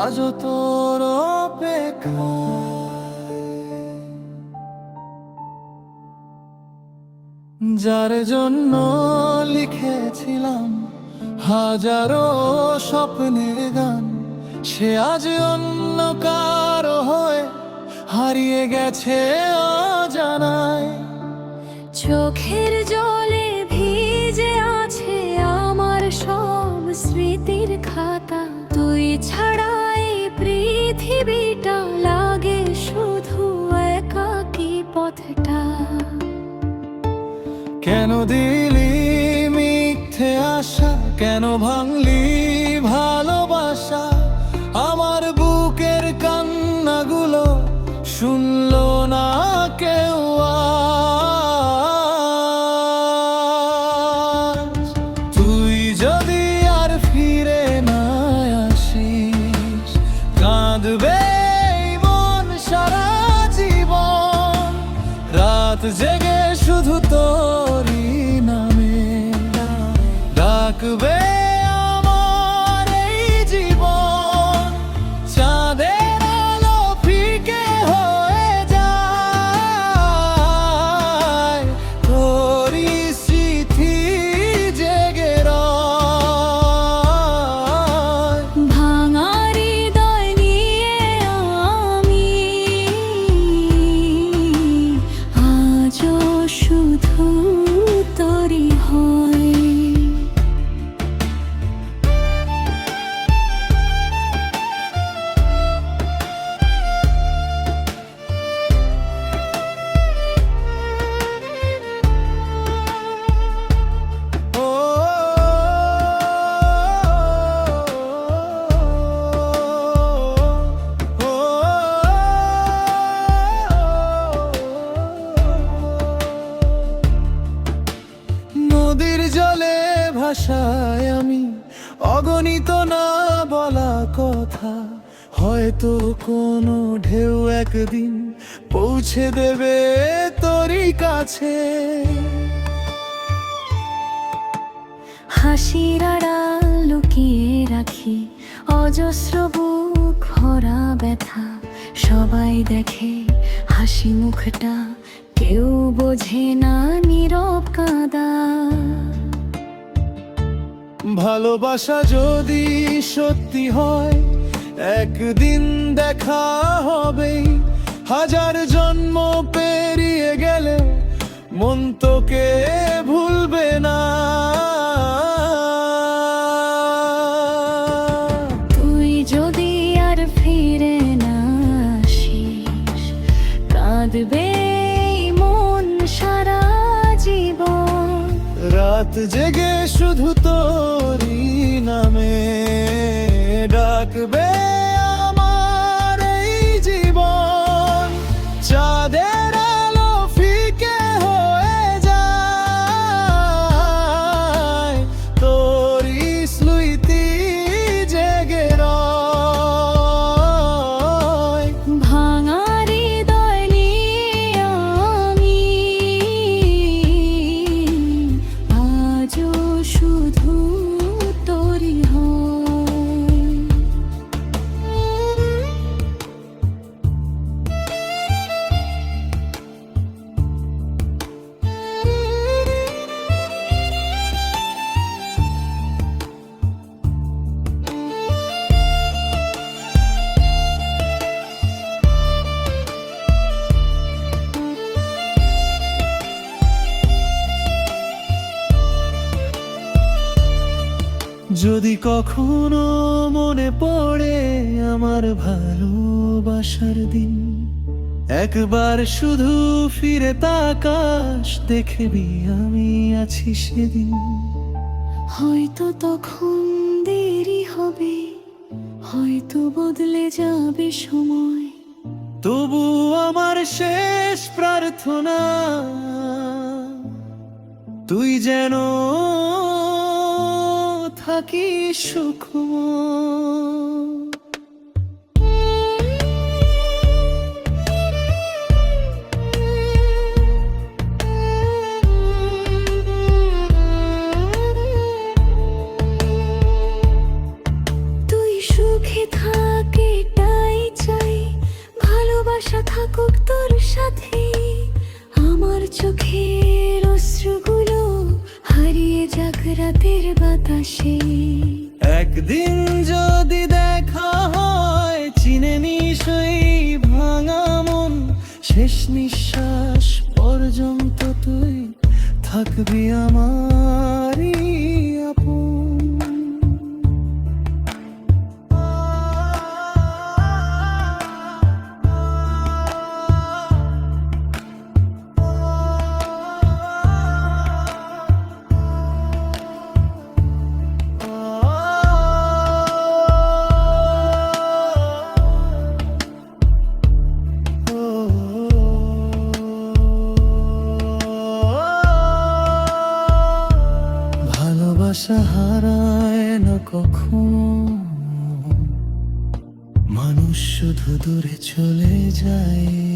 আজও তোর অপেক্ষায়। যার জন্য লিখেছিলাম হাজারো স্বপ্নের গান, সে আজ অন্য কারো হয়ে হারিয়ে গেছে অজানায়। চোখের জলে ভিজে আছে আমার সব স্মৃতির খাতা। তুই ছাড়া এই পৃথিবীটা লাগে শুধু একাকী পথটা। কেন দিলি মিথ্যে আশা, কেন ভাঙলি ভালোবাসা? আমার বুকের কান্নাগুলো শুনলো না কেউ আজ। তুই যদি আর ফিরে না আসিস, কাঁদবে এই মন সারা জীবন। রাত জেগে শুধু তোরই নামে ডাকবে আমার এই জীবন। চাঁদের আলো ফিকে হয়ে যায়, তোরই স্মৃতি জেগে রয়। ভাঙা হৃদয় নিয়ে আমি আজও শুধু তোরই হয়। নদীর জলে ভাষায় আমি অগণিত না বলা কথা। হয়তো কোনো ঢেউ একদিন পৌঁছে দেবে তোরই কাছে। হাসির আড়াল লুকিয়ে রাখি অজস্র বুক ভরা ব্যথা। সবাই দেখে হাসি মুখটা, কেউ বোঝে না নীরব কাঁদা। ভালোবাসা যদি সত্যি হয়, একদিন দেখা হবেই। হাজার জন্ম পেরিয়ে গেলে মন তোকে ভুলবে না। তুই যদি আর ফিরে না আসিস, কাঁদবে এই মন সারা জীবন। রাত জেগে শুধু তোরই নামে ডাকবে আমার এই জীবন। চাঁদের আলো ফিকে হয়ে যায়, তোরই স্মৃতি জেগে রয়। ভাঙা হৃদয় নিয়ে আমি আজও শুধু তোরই হয়। যদি কখনো মনে পড়ে আমার ভালোবাসার দিন, একবার শুধু ফিরে তাকাস, দেখবি আমি আছি সেদিন। হয়তো তখন দেরি হবে, হয়তো বদলে যাবে সময়। তবু আমার শেষ প্রার্থনা, তুই যেন থাকিস সুখময়। তুই সুখে থাক চোখের অশ্রুগুলো হারিয়ে যাক রাতের বাতাসে। একদিন যদি দেখা হয় চিনে নিস এই ভাঙা মন, শেষ নিঃশ্বাস পর্যন্ত তুই থাকবি আমারই আপন। ভালোবাসা হারায় না কখনো, মানুষ শুধু দূরে চলে যায়।